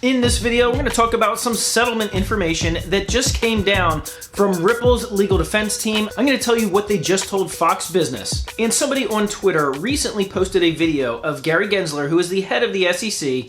In this video, we're going to talk about some settlement information that just came down from Ripple's legal defense team. I'm going to tell you what they just told Fox Business. And somebody on Twitter recently posted a video of Gary Gensler, who is the head of the SEC.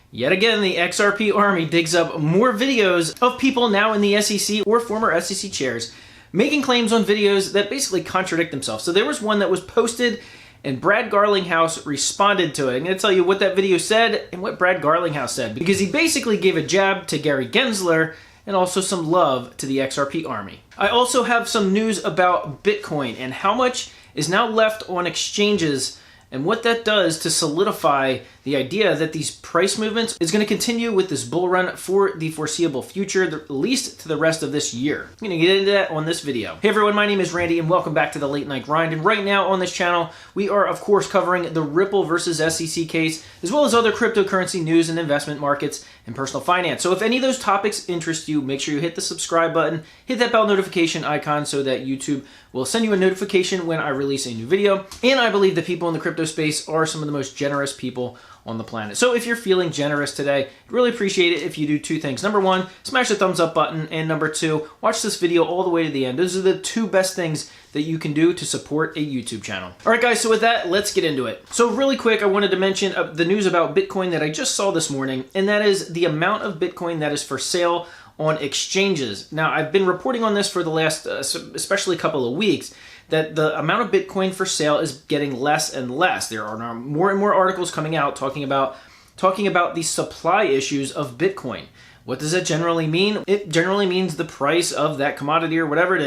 Yet again, the XRP army digs up more videos of people now in the SEC or former SEC chairs making claims on videos that basically contradict themselves. So there was one that was posted and Brad Garlinghouse responded to it. I'm going to tell you what that video said and what Brad Garlinghouse said, because he basically gave a jab to Gary Gensler and also some love to the XRP army. I also have some news about Bitcoin and how much is now left on exchanges and what that does to solidify the idea that these price movements is going to continue with this bull run for the foreseeable future, at least to the rest of this year. I'm going to get into that on this video. Hey everyone, my name is Randy and welcome back to the Late Night Grind. And right now on this channel, we are of course covering the Ripple versus SEC case, as well as other cryptocurrency news and investment markets and personal finance. So if any of those topics interest you, make sure you hit the subscribe button, hit that bell notification icon so that YouTube will send you a notification when I release a new video. And I believe the people in the crypto space are some of the most generous people on the planet. So if you're feeling generous today, I'd really appreciate it if you do two things. Number one, smash the thumbs up button. And number two, watch this video all the way to the end. Those are the two best things that you can do to support a YouTube channel. All right, guys, so with that, let's get into it. So really quick, I wanted to mention the news about Bitcoin that I just saw this morning, and that is the amount of Bitcoin that is for sale on exchanges. Now, I've been reporting on this for the last, especially a couple of weeks, that the amount of Bitcoin for sale is getting less and less. There are now more and more articles coming out talking about the supply issues of Bitcoin. What does that generally mean? It generally means the price of that commodity or whatever it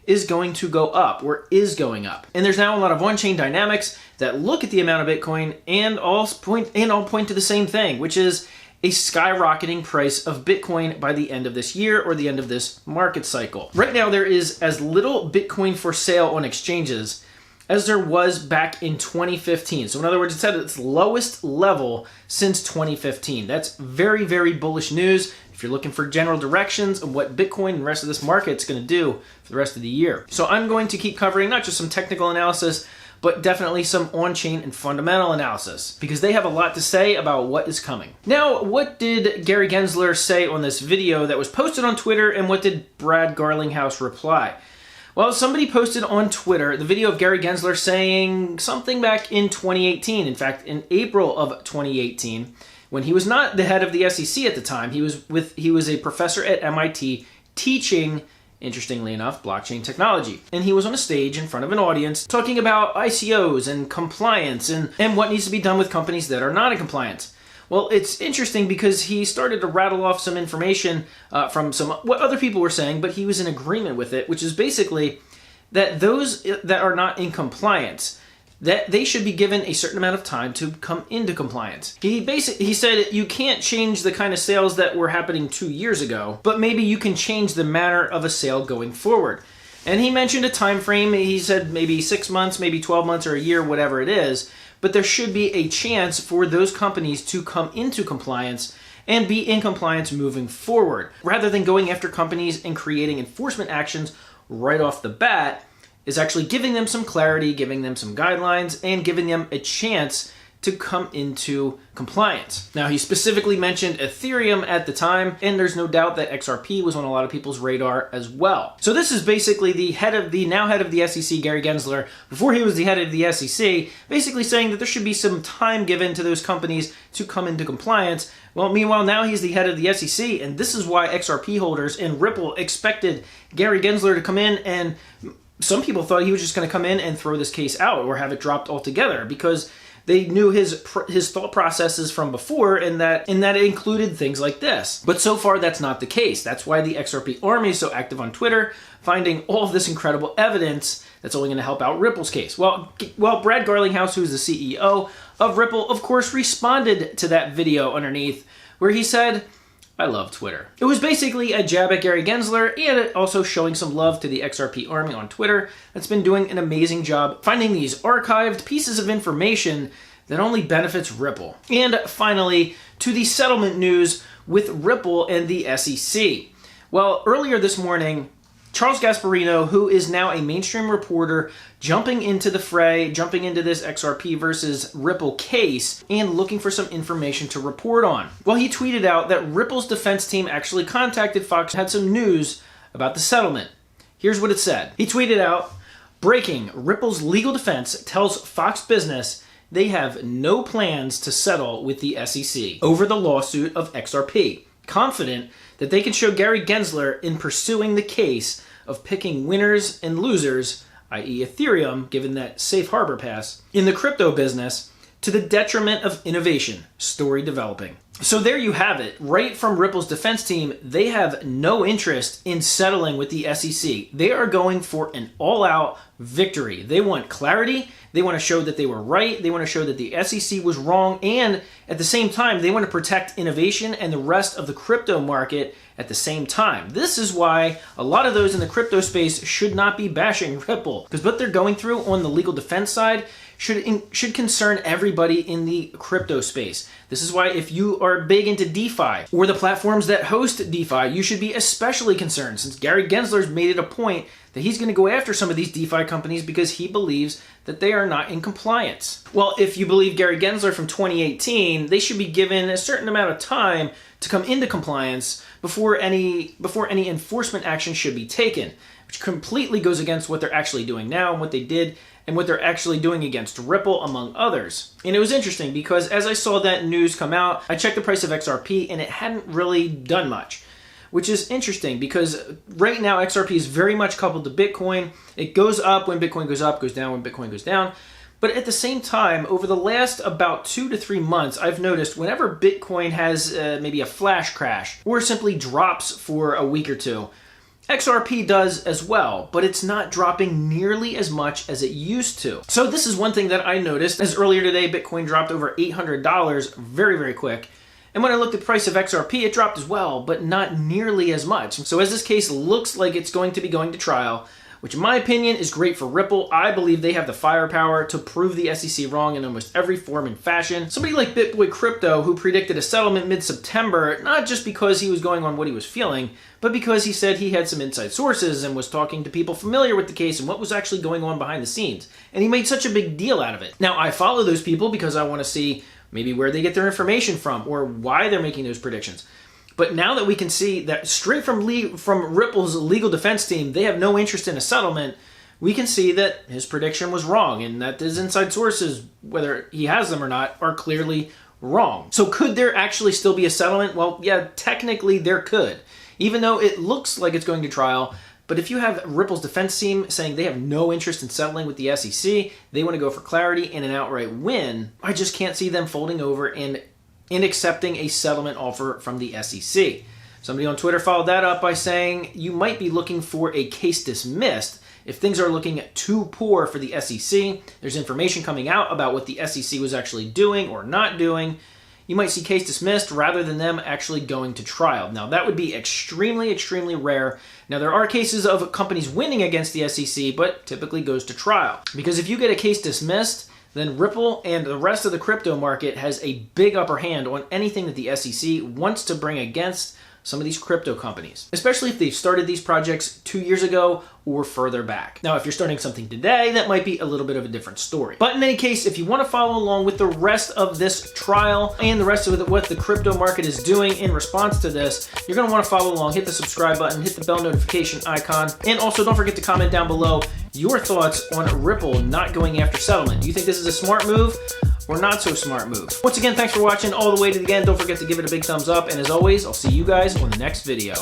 is going to go up or is going up. And there's now a lot of on-chain dynamics that look at the amount of Bitcoin and all point to the same thing, which is a skyrocketing price of Bitcoin by the end of this year or the end of this market cycle. Right now, there is as little Bitcoin for sale on exchanges as there was back in 2015. So in other words, it's at its lowest level since 2015. That's very, very bullish news if you're looking for general directions of what Bitcoin and the rest of this market's going to do for the rest of the year. So I'm going to keep covering not just some technical analysis, but definitely some on-chain and fundamental analysis, because they have a lot to say about what is coming. Now, what did Gary Gensler say on this video that was posted on Twitter, and what did Brad Garlinghouse reply? Well, somebody posted on Twitter the video of Gary Gensler saying something back in 2018. In fact, in April of 2018, when he was not the head of the SEC at the time, he was a professor at MIT teaching, interestingly enough, blockchain technology. And he was on a stage in front of an audience talking about ICOs and compliance and what needs to be done with companies that are not in compliance. Well, it's interesting because he started to rattle off some information from what other people were saying, but he was in agreement with it, which is basically that those that are not in compliance, that they should be given a certain amount of time to come into compliance. He said you can't change the kind of sales that were happening 2 years ago, but maybe you can change the manner of a sale going forward. And he mentioned a time frame. He said maybe 6 months, maybe 12 months or a year, whatever it is, but there should be a chance for those companies to come into compliance and be in compliance moving forward, rather than going after companies and creating enforcement actions right off the bat. Is actually giving them some clarity, giving them some guidelines, and giving them a chance to come into compliance. Now, he specifically mentioned Ethereum at the time, and there's no doubt that XRP was on a lot of people's radar as well. So this is basically the now head of the SEC, Gary Gensler, before he was the head of the SEC, basically saying that there should be some time given to those companies to come into compliance. Well, meanwhile, now he's the head of the SEC, and this is why XRP holders and Ripple expected Gary Gensler to come in, and some people thought he was just going to come in and throw this case out or have it dropped altogether, because they knew his thought processes from before, and that it included things like this. But so far, that's not the case. That's why the XRP army is so active on Twitter, finding all of this incredible evidence that's only going to help out Ripple's case. Well, Brad Garlinghouse, who's the CEO of Ripple, of course, responded to that video underneath, where he said, "I love Twitter." It was basically a jab at Gary Gensler and also showing some love to the XRP army on Twitter that's been doing an amazing job finding these archived pieces of information that only benefits Ripple. And finally, to the settlement news with Ripple and the SEC. Well, earlier this morning, Charles Gasparino, who is now a mainstream reporter, jumping into the fray, jumping into this XRP versus Ripple case, and looking for some information to report on. Well, he tweeted out that Ripple's defense team actually contacted Fox, had some news about the settlement. Here's what it said. He tweeted out, "Breaking, Ripple's legal defense tells Fox Business they have no plans to settle with the SEC over the lawsuit of XRP, confident that they can show Gary Gensler in pursuing the case of picking winners and losers, i.e. Ethereum, given that safe harbor pass, in the crypto business to the detriment of innovation, story developing." So there you have it. Right from Ripple's defense team, they have no interest in settling with the SEC. They are going for an all-out victory. They want clarity. They want to show that they were right. They want to show that the SEC was wrong. And at the same time, they want to protect innovation and the rest of the crypto market at the same time. This is why a lot of those in the crypto space should not be bashing Ripple, because what they're going through on the legal defense side should concern everybody in the crypto space. This is why if you are big into DeFi or the platforms that host DeFi, you should be especially concerned, since Gary Gensler's made it a point that he's going to go after some of these DeFi companies because he believes that they are not in compliance. Well, if you believe Gary Gensler from 2018, they should be given a certain amount of time to come into compliance before any enforcement action should be taken, which completely goes against what they're actually doing now and what they did and what they're actually doing against Ripple, among others. And it was interesting because as I saw that news come out, I checked the price of XRP and it hadn't really done much, which is interesting because right now XRP is very much coupled to Bitcoin. It goes up when Bitcoin goes up, goes down when Bitcoin goes down. But at the same time, over the last about 2 to 3 months, I've noticed whenever Bitcoin has maybe a flash crash or simply drops for a week or two, XRP does as well, but it's not dropping nearly as much as it used to. So this is one thing that I noticed, as earlier today, Bitcoin dropped over $800 very, very quick. And when I looked at the price of XRP, it dropped as well, but not nearly as much. So as this case looks like it's going to be going to trial, which in my opinion is great for Ripple, I believe they have the firepower to prove the SEC wrong in almost every form and fashion. Somebody like BitBoy Crypto, who predicted a settlement mid-September, not just because he was going on what he was feeling, but because he said he had some inside sources and was talking to people familiar with the case and what was actually going on behind the scenes. And he made such a big deal out of it. Now, I follow those people because I want to see maybe where they get their information from or why they're making those predictions. But now that we can see that straight from Ripple's legal defense team, they have no interest in a settlement, we can see that his prediction was wrong and that his inside sources, whether he has them or not, are clearly wrong. So could there actually still be a settlement? Well, yeah, technically there could, even though it looks like it's going to trial. But if you have Ripple's defense team saying they have no interest in settling with the SEC, they want to go for clarity and an outright win, I just can't see them folding over and accepting a settlement offer from the SEC. Somebody on Twitter followed that up by saying you might be looking for a case dismissed if things are looking too poor for the SEC. There's information coming out about what the SEC was actually doing or not doing. You might see case dismissed rather than them actually going to trial. Now, that would be extremely, extremely rare. Now, there are cases of companies winning against the SEC, but typically goes to trial. Because if you get a case dismissed, then Ripple and the rest of the crypto market has a big upper hand on anything that the SEC wants to bring against some of these crypto companies, especially if they've started these projects 2 years ago or further back. Now, if you're starting something today, that might be a little bit of a different story. But in any case, if you want to follow along with the rest of this trial and the rest of what the crypto market is doing in response to this, you're going to want to follow along, hit the subscribe button, hit the bell notification icon, and also don't forget to comment down below your thoughts on Ripple not going after settlement. Do you think this is a smart move or not so smart move? Once again, thanks for watching all the way to the end. Don't forget to give it a big thumbs up. And as always, I'll see you guys on the next video.